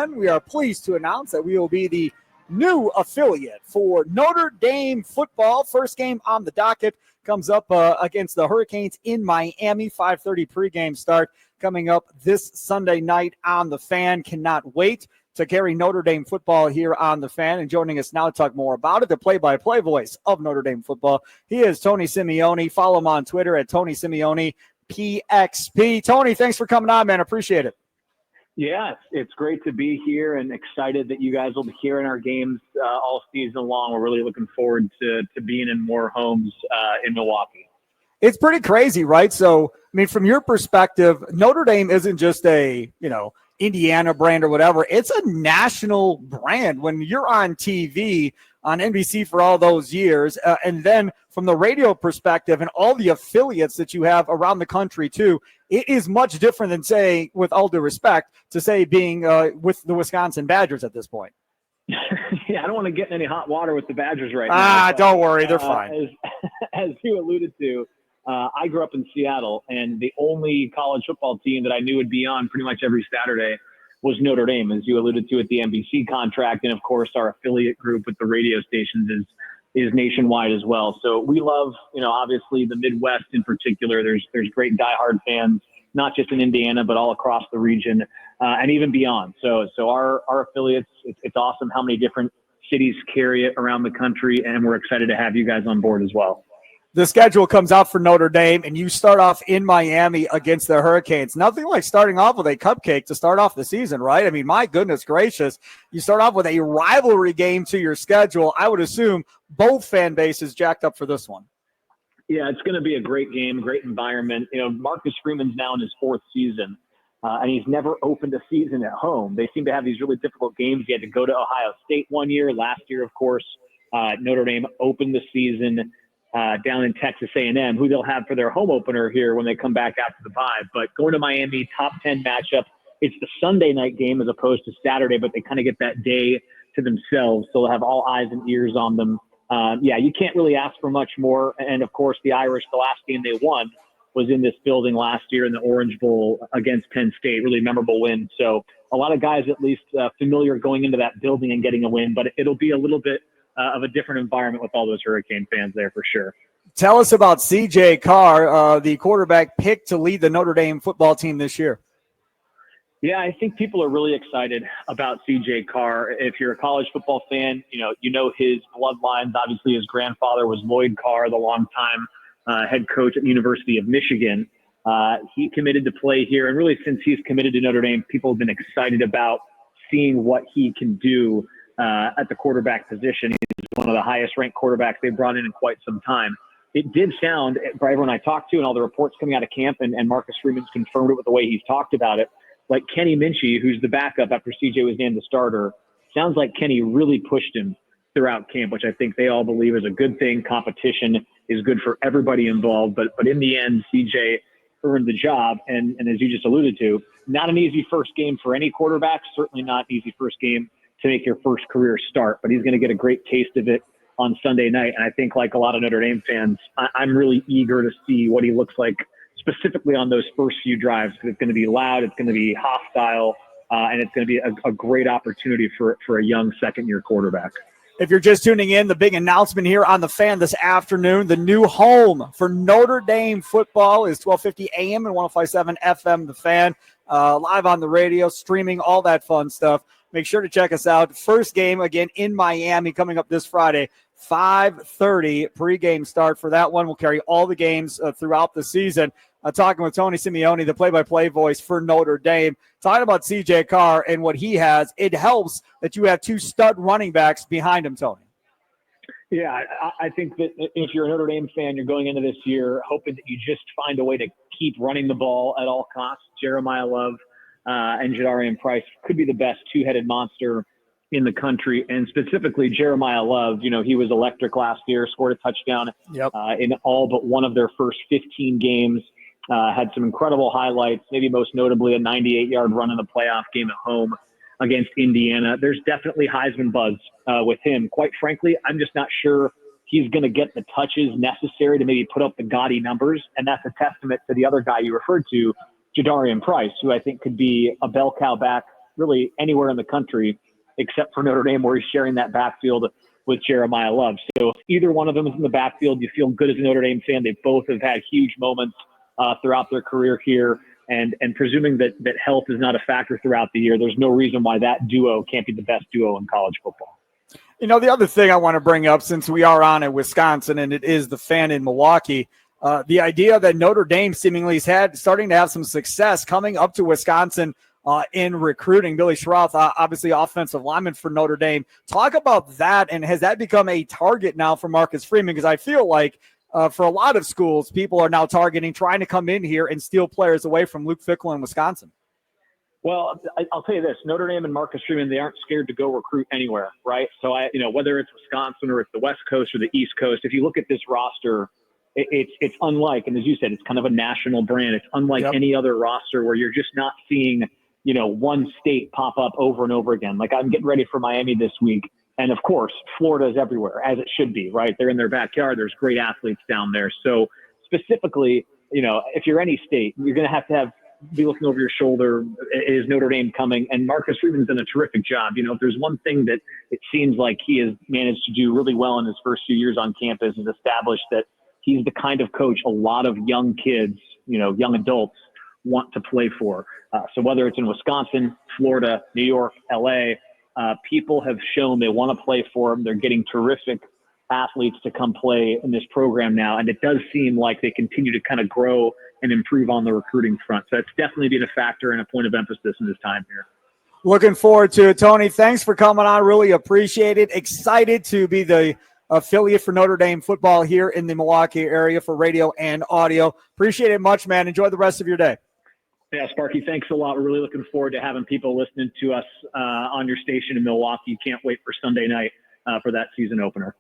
We are pleased to announce that we will be the new affiliate for Notre Dame football. First game on the docket comes up against the Hurricanes in Miami. 5:30 pregame start coming up this Sunday night on the Fan. Cannot wait to carry Notre Dame football here on the Fan. And joining us now to talk more about it, the play-by-play voice of Notre Dame football, he is Tony Simeone. Follow him on Twitter at Tony Simeone PXP. Tony, thanks for coming on, man. Appreciate it. Yeah, it's great to be here and excited that you guys will be here in our games all season long. We're really looking forward to being in more homes in Milwaukee. It's pretty crazy, right? So, I mean, from your perspective, Notre Dame isn't just a, Indiana brand or whatever. It's a national brand. When you're on TV on NBC for all those years, and then from the radio perspective and all the affiliates that you have around the country too, it is much different than, say, with all due respect, to say being with the Wisconsin Badgers at this point. Yeah, I don't want to get in any hot water with the Badgers right now. But, don't worry, they're fine. As you alluded to, I grew up in Seattle, and the only college football team that I knew would be on pretty much every Saturday was Notre Dame, as you alluded to, at the NBC contract. And, of course, our affiliate group with the radio stations is nationwide as well. So we love, obviously the Midwest in particular. There's great diehard fans, not just in Indiana, but all across the region and even beyond. So our affiliates, it's awesome how many different cities carry it around the country, and we're excited to have you guys on board as well. The schedule comes out for Notre Dame, and you start off in Miami against the Hurricanes. Nothing like starting off with a cupcake to start off the season, right? I mean, my goodness gracious. You start off with a rivalry game to your schedule. I would assume both fan bases jacked up for this one. Yeah, it's going to be a great game, great environment. Marcus Freeman's now in his fourth season, and he's never opened a season at home. They seem to have these really difficult games. He had to go to Ohio State one year. Last year, of course, Notre Dame opened the season down in Texas A&M, who they'll have for their home opener here when they come back after the bye. But going to Miami, top 10 matchup. It's the Sunday night game as opposed to Saturday, but they kind of get that day to themselves, so they'll have all eyes and ears on them. You can't really ask for much more. And, of course, the Irish, the last game they won was in this building last year in the Orange Bowl against Penn State, really memorable win. So a lot of guys at least familiar going into that building and getting a win, but it'll be a little bit of a different environment with all those Hurricane fans there for sure. Tell us about C.J. Carr, the quarterback picked to lead the Notre Dame football team this year. Yeah, I think people are really excited about C.J. Carr. If you're a college football fan, you know his bloodlines. Obviously, his grandfather was Lloyd Carr, the longtime head coach at the University of Michigan. He committed to play here, and really since he's committed to Notre Dame, people have been excited about seeing what he can do at the quarterback position. He's one of the highest-ranked quarterbacks they've brought in quite some time. It did sound, by everyone I talked to and all the reports coming out of camp, and Marcus Freeman's confirmed it with the way he's talked about it, like Kenny Minchie, who's the backup after CJ was named the starter, sounds like Kenny really pushed him throughout camp, which I think they all believe is a good thing. Competition is good for everybody involved. But in the end, CJ earned the job. And as you just alluded to, not an easy first game for any quarterback, certainly not an easy first game to make your first career start. But he's going to get a great taste of it on Sunday night. And I think like a lot of Notre Dame fans, I'm really eager to see what he looks like specifically on those first few drives, because it's going to be loud, it's going to be hostile, and it's going to be a great opportunity for a young second-year quarterback. If you're just tuning in, the big announcement here on the Fan this afternoon, the new home for Notre Dame football is 1250 AM and 105.7 FM, the Fan, live on the radio, streaming, all that fun stuff. Make sure to check us out. First game, again, in Miami coming up this Friday, 5:30 pregame start for that one. We'll carry all the games throughout the season. Talking with Tony Simeone, the play-by-play voice for Notre Dame. Talking about C.J. Carr and what he has, it helps that you have two stud running backs behind him, Tony. Yeah, I think that if you're a Notre Dame fan, you're going into this year hoping that you just find a way to keep running the ball at all costs. Jeremiah Love and Jadarian Price could be the best two-headed monster in the country, and specifically Jeremiah Love. He was electric last year, scored a touchdown in all but one of their first 15 games. Had some incredible highlights, maybe most notably a 98-yard run in the playoff game at home against Indiana. There's definitely Heisman buzz with him. Quite frankly, I'm just not sure he's going to get the touches necessary to maybe put up the gaudy numbers, and that's a testament to the other guy you referred to, Jadarian Price, who I think could be a bell cow back really anywhere in the country except for Notre Dame, where he's sharing that backfield with Jeremiah Love. So if either one of them is in the backfield, you feel good as a Notre Dame fan. They both have had huge moments throughout their career here. And presuming that health is not a factor throughout the year, there's no reason why that duo can't be the best duo in college football. You know, the other thing I want to bring up, since we are on at Wisconsin and it is the Fan in Milwaukee, the idea that Notre Dame seemingly is starting to have some success coming up to Wisconsin in recruiting. Billy Schroth, obviously offensive lineman for Notre Dame. Talk about that, and has that become a target now for Marcus Freeman? Because I feel like for a lot of schools, people are now targeting, trying to come in here and steal players away from Luke Fickell in Wisconsin. Well, I'll tell you this: Notre Dame and Marcus Freeman, they aren't scared to go recruit anywhere, right? So whether it's Wisconsin or it's the West Coast or the East Coast, if you look at this roster, it's unlike, and as you said, it's kind of a national brand. It's unlike any other roster where you're just not seeing, one state pop up over and over again. Like, I'm getting ready for Miami this week, and of course, Florida is everywhere, as it should be, right? They're in their backyard. There's great athletes down there. So specifically, if you're any state, you're going to have be looking over your shoulder. Is Notre Dame coming? And Marcus Freeman's done a terrific job. If there's one thing that it seems like he has managed to do really well in his first few years on campus is establish that he's the kind of coach a lot of young kids, young adults want to play for. So whether it's in Wisconsin, Florida, New York, LA, people have shown they want to play for him. They're getting terrific athletes to come play in this program now. And it does seem like they continue to kind of grow and improve on the recruiting front. So it's definitely been a factor and a point of emphasis in this time here. Looking forward to it, Tony. Thanks for coming on. Really appreciate it. Excited to be the affiliate for Notre Dame football here in the Milwaukee area for radio and audio. Appreciate it much, man. Enjoy the rest of your day. Yeah, Sparky, thanks a lot. We're really looking forward to having people listening to us on your station in Milwaukee. Can't wait for Sunday night for that season opener.